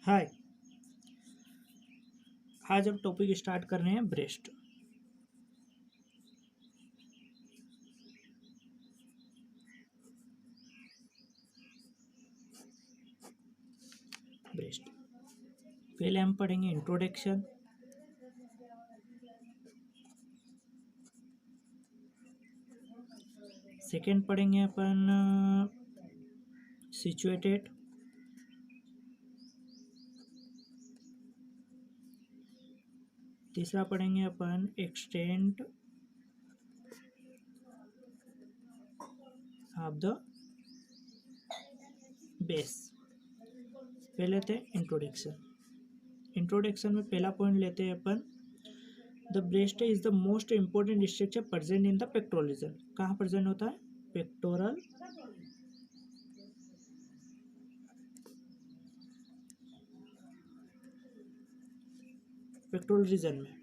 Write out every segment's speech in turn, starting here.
हाय। आज हम topic start कर रहे हैं ब्रेस्ट। ब्रेस्ट पहले हम पढ़ेंगे इंट्रोडक्शन, सेकेंड पढ़ेंगे अपन सिचुएटेड, तीसरा पढ़ेंगे अपन एक्सटेंट ऑफ द बेस। पहले लेते हैं इंट्रोडक्शन। इंट्रोडक्शन में पहला पॉइंट लेते हैं अपन, the breast is the most important structure present in the pectoral region. कहाँ प्रेजेंट होता है? पेक्टोरल रीजन में।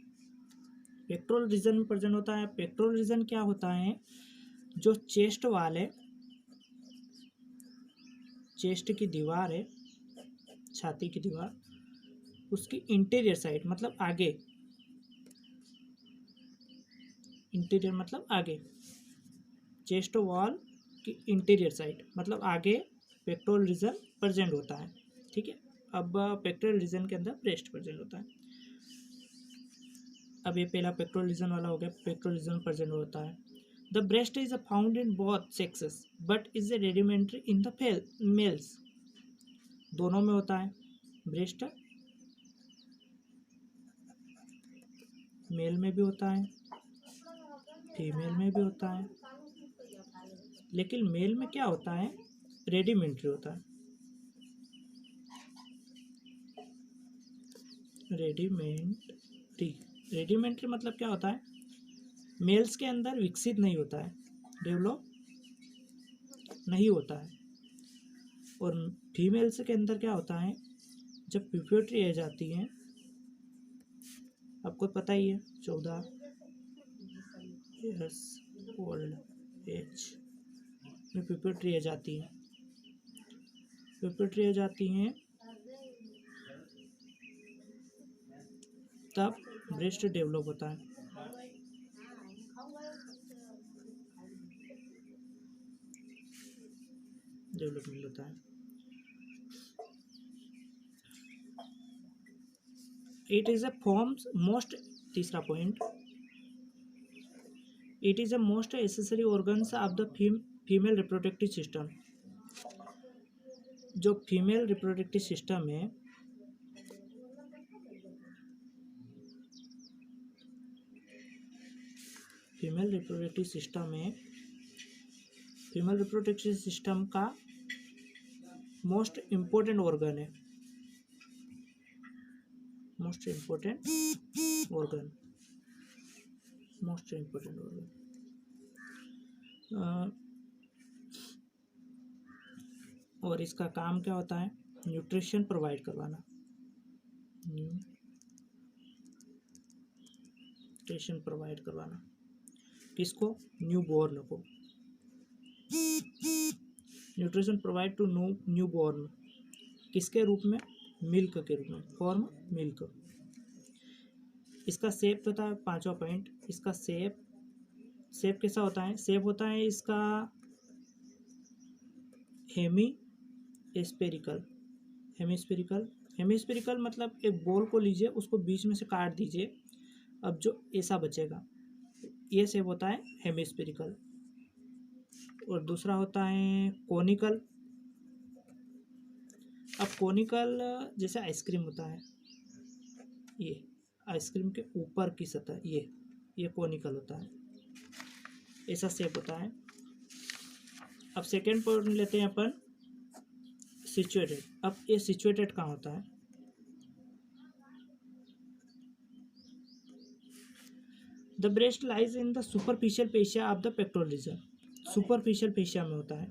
पेक्टोरल रीजन में प्रेजेंट होता है। पेक्टोरल रीजन क्या होता है? जो चेस्ट वाल है, चेस्ट की दीवार है, छाती की दीवार, उसकी इंटीरियर साइड मतलब आगे, इंटीरियर मतलब आगे, चेस्ट वॉल की इंटीरियर साइड मतलब आगे पेक्टोरल रीजन प्रेजेंट होता है। ठीक है। अब पेक्टोरल रीजन के अंदर ब्रेस्ट प्रेजेंट होता है। अब ये पहला पेक्टोरल रीजन वाला हो गया, पेक्टोरल रीजन प्रेजेंट होता है। The breast is found in both sexes but is rudimentary in the males. दोनों में होता है ब्रेस्ट, मेल में भी होता है, फीमेल में भी होता है। लेकिन मेल में क्या होता है? रेडिमेंट्री होता है। रेडिमेंट्री मतलब क्या होता है? मेल्स के अंदर विकसित नहीं होता है, डेवलप नहीं होता है। और फीमेल्स के अंदर क्या होता है? जब प्यूबर्टी एज आती है, आपको पता ही है, 14 इयर्स ओल्ड एज में प्यूबर्टी एज आती है। प्यूबर्टी एज आती है तब ब्रेस्ट डेवलप होता है। डेवलपमेंट होता है। It is a forms most, तीसरा point, it is a most accessory organs of the female reproductive system. जो फीमेल रिप्रोडक्टिव सिस्टम है, फीमेल रिप्रोडक्टिव सिस्टम में, फीमेल रिप्रोडक्टिव सिस्टम का मोस्ट इम्पोर्टेंट ऑर्गन है, most important organ, most important organ. और इसका काम क्या होता है? न्यूट्रिशन प्रोवाइड करवाना, न्यूट्रिशन प्रोवाइड करवाना। किसको? न्यूबॉर्न को। न्यूट्रिशन प्रोवाइड टू न्यूबॉर्न, किसके रूप में? मिल्क के रूप में, फॉर्म मिल्क। इसका शेप होता है, पांचवा पॉइंट, इसका शेप कैसा होता है? शेप होता है इसका हेमिस्फेरिकल। हेमिस्फेरिकल मतलब एक बॉल को लीजिए, उसको बीच में से काट दीजिए, अब जो ऐसा बचेगा, ये शेप होता है हेमिस्फेरिकल। और दूसरा होता है कोनिकल। अब कोनिकल जैसे आइसक्रीम होता है, ये आइसक्रीम के ऊपर की सतह, ये कोनिकल होता है, ऐसा शेप होता है। अब सेकेंड पॉइंट लेते हैं अपन, सिचुएटेड। अब ये सिचुएटेड कहाँ होता है? The breast lies in the superficial fascia of the pectoral reason. Superficial fascia में होता है,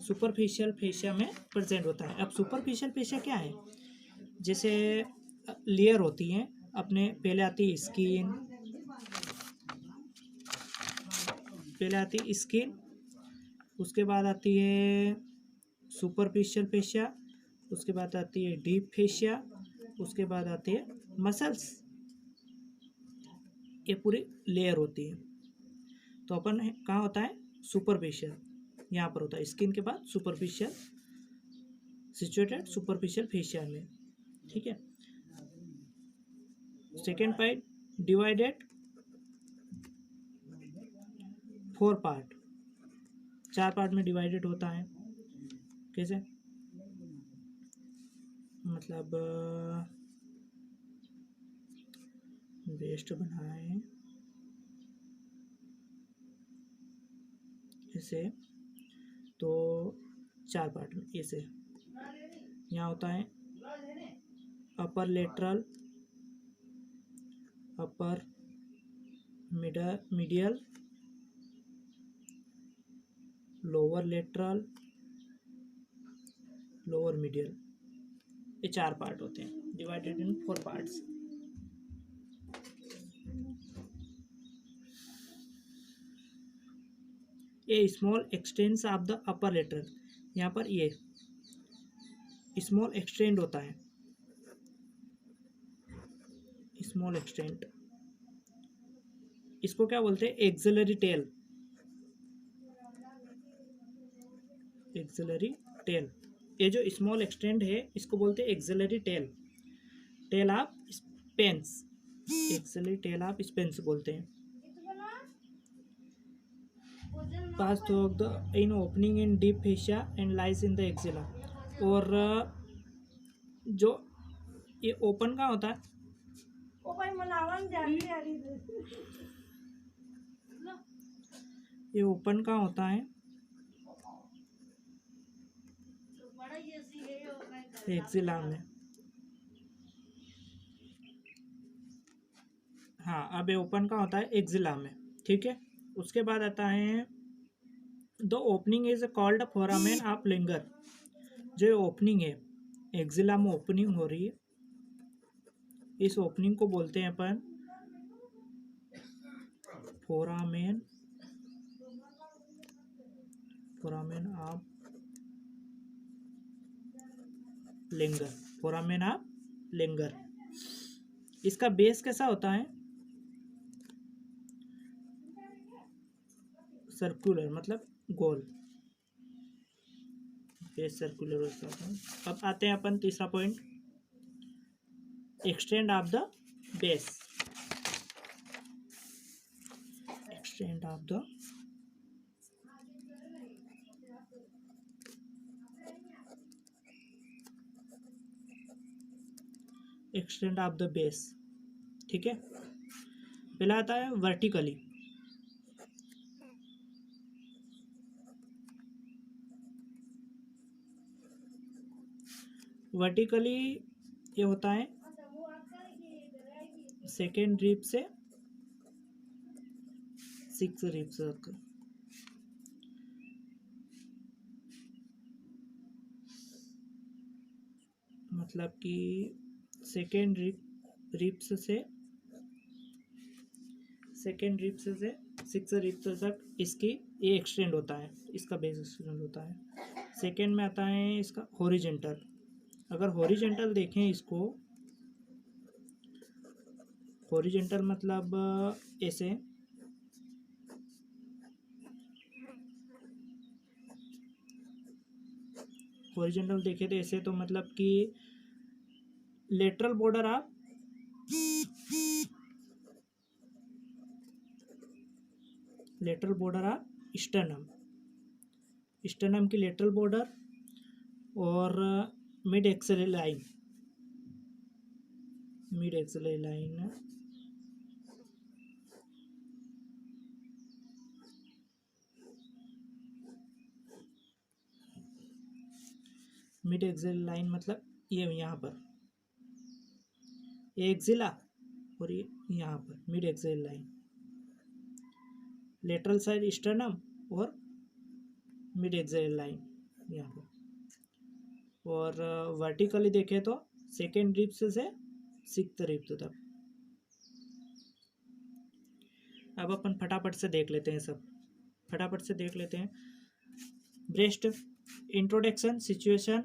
सुपरफिशियल फेशिया में प्रेजेंट होता है। अब सुपरफिशियल फेशिया क्या है? जैसे लेयर होती हैं अपने, पहले आती है स्किन, पहले आती है स्किन, उसके बाद आती है सुपरफिशियल फेशिया, उसके बाद आती है डीप फेशिया, उसके बाद आती है मसल्स। ये पूरी लेयर होती है। तो अपन कहाँ होता है, सुपरफिशियल, यहाँ पर होता है स्किन के बाद सुपरफिशियल, सिचुएटेड सुपरफिशियल फेशिया में। ठीक है। Second part divided 4 part, 4 part में डिवाइडेड होता है। कैसे, मतलब वेस्ट बनाए ऐसे, तो 4 पार्ट में ऐसे यहाँ होता है upper lateral, upper medial, lower lateral, lower medial. ये 4 पार्ट होते हैं, divided in 4 parts. A small extension of the upper lateral, यहाँ पर ये स्मॉल एक्सटेंड होता है, स्मॉल एक्सटेंट। इसको क्या बोलते हैं, एक्सिलरी टेल, एक्सिलरी टेल। ये जो स्मॉल एक्सटेंड है इसको बोलते हैं axillary tail, tail of Spence, axillary tail of Spence बोलते हैं। Pass through the in opening in deep fascia and lies in the axilla. और जो ये ओपन का होता है, ये ओपन का होता है एक्सिला में। हाँ, अब ये ओपन का होता है एक्सिला में। ठीक है। उसके बाद आता है the opening is called foramen of Langer. जो ओपनिंग है एक्सिला में, ओपनिंग हो रही है, इस ओपनिंग को बोलते हैं अपन foramen, foramen of Langer, foramen of Langer. इसका बेस कैसा होता है, सर्कुलर, मतलब गोल, बेस सर्कुलर होता है। अब आते हैं अपन तीसरा point, extend of the base, extend of the extend of the base. ठीक है। पहला आता है वर्टिकली, वर्टिकली ये होता है सेकेंड रिब से 6 रिब तक, मतलब कि सेकेंड रिब्स से 6 रिब्स तक इसकी ये एक्सटेंड होता है, इसका बेस एक्सटेंड होता है। सेकेंड में आता है इसका हॉरिजेंटल। अगर हॉरिजेंटल देखें इसको, हॉरिजेंटल मतलब ऐसे, हॉरिजेंटल देखे तो ऐसे, तो मतलब कि lateral border of sternum, sternum की लेटरल बॉर्डर और mid auxiliary line, mid auxiliary line, mid auxiliary line मतलब ये यहाँ पर ये एक्सिला और ये यहाँ पर mid auxiliary line, lateral side sternum और मिड एक्सेलरी लाइन यहाँ पर। और वर्टिकली देखें तो सेकेंड रिब्स से 6th रिब्स तक। अब अपन फटाफट से देख लेते हैं सब। फटाफट से देख लेते हैं। Breast, introduction, situation,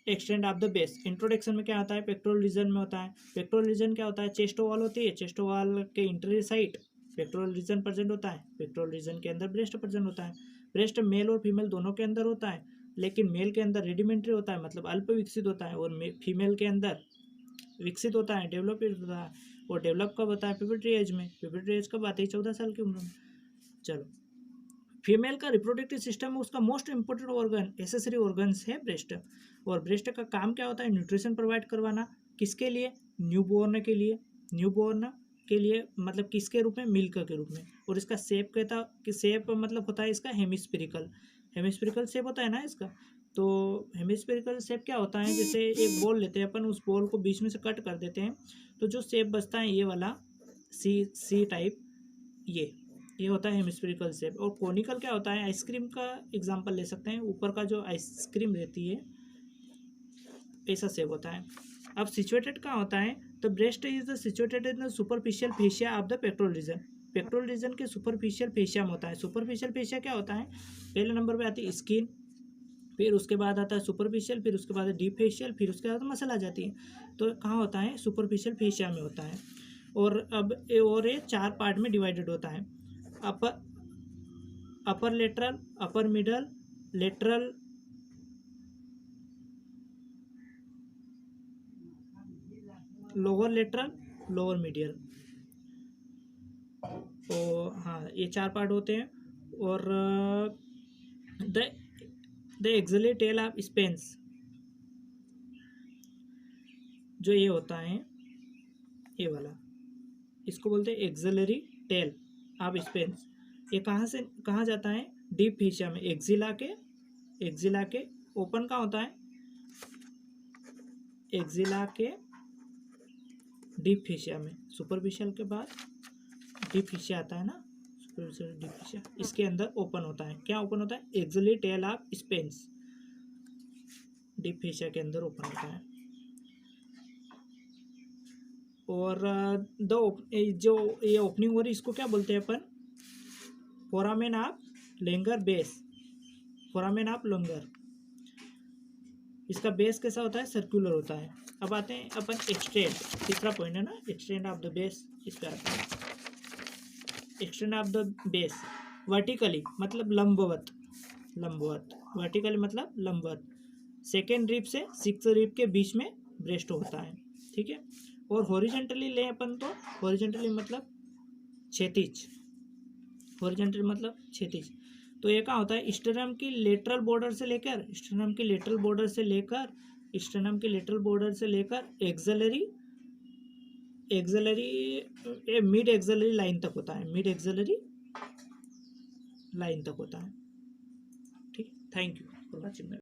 extend of the base. Introduction में क्या होता है, पेक्टोरल रीजन में होता है। पेक्टोरल रीजन क्या होता है, चेस्ट वॉल होती है, चेस्ट वॉल के interior side pectoral region present होता है, पेक्टोरल रीजन के अंदर ब्रेस्ट प्रेजेंट होता है। ब्रेस्ट मेल और फीमेल दोनों के अंदर होता है, लेकिन मेल के अंदर रेडिमेंट्री होता है, मतलब अल्प विकसित होता है, और फीमेल के अंदर विकसित होता है, डेवलप होता है। और डेवलप कब होता है, प्यूबर्टी एज में। प्यूबर्टी एज कब आती है, 14 साल की उम्र में। चलो, फीमेल का रिप्रोडक्टिव सिस्टम में उसका most important organ, accessory organs है ब्रेस्ट। और ब्रेस्ट का काम क्या होता है, न्यूट्रिशन प्रोवाइड करवाना। किसके लिए, न्यूबॉर्न के लिए। न्यूबॉर्न के लिए मतलब किसके रूप में, मिल्क के रूप में। और इसका शेप कहता कि शेप मतलब होता है इसका हेमिस्फेरिकल। हेमिस्फेरिकल शेप होता है ना इसका। तो हेमिस्फेरिकल शेप क्या होता है, जैसे एक बॉल लेते हैं अपन, उस बॉल को बीच में से कट कर देते हैं, तो जो शेप बचता है ये वाला सी टाइप, ये होता है हेमिस्फेरिकल शेप। और कोनिकल क्या होता है, आइसक्रीम का एग्जांपल ले सकते हैं, ऊपर का जो आइसक्रीम रहती है ऐसा शेप होता है। अब सिचुएटेड कहाँ होता है, तो breast is the situated in the superficial fascia of the pectoral reason. Pectoral region के सुपरफिशियल फेशिया में होता है। सुपरफिशियल फेशिया क्या होता है, पहले नंबर पे आती है स्किन, फिर उसके बाद आता है सुपरफिशियल, फिर उसके बाद डीप फेशियल, फिर उसके बाद मसल आ जाती है। तो कहाँ होता है, सुपरफिशियल फेशिया में होता है। और अब ये 4 पार्ट में डिवाइडेड होता है। Upper lateral, upper middle, lateral, lower lateral, lower medial. तो हाँ, ये 4 पार्ट होते हैं। और the axillary tail of Spence, जो ये होता है ये वाला, इसको बोलते हैं एक्सिलरी टेल ऑफ स्पेंस। ये कहाँ से कहाँ जाता है, डीप फेशिया में। एक्सिला के ओपन कहाँ होता है, एक्सिला के डीप फेशिया में। सुपरफिशियल के बाद डीप फेशिया आता है ना, सुपरफिशियल डीप फेशिया, इसके अंदर ओपन होता है। क्या ओपन होता है, axillary tail of Spence, deep fascia के अंदर ओपन होता है। और जो ये ओपनिंग हो रही इसको क्या बोलते हैं अपन, foramen of Langer base, foramen of Langer. इसका बेस कैसा होता है, सर्कुलर होता है। अब आते हैं अपन एक्सटेंड, तीसरा पॉइंट है ना, एक्सटेंड ऑफ द बेस। इस पर आते हैं, extend of the base. Vertically मतलब लंबवत, वर्टिकली मतलब लंबवत। सेकेंड रिब से 6th रिब के बीच में ब्रेस्ट होता है, ठीक है। और हॉरिजेंटली ले अपन तो, हॉरिजेंटली मतलब क्षैतिज, हॉरिजेंटल मतलब क्षैतिज। तो ये क्या होता है, स्टर्नम की लेटरल बॉर्डर से लेकर, स्टर्नम की लेटरल बॉर्डर से लेकर, स्टर्नम की लेटरल बॉर्डर से लेकर एक्सिलरी मिड एक्सिलरी लाइन तक होता है, मिड एक्सिलरी लाइन तक होता है, ठीक। Thank you for watching.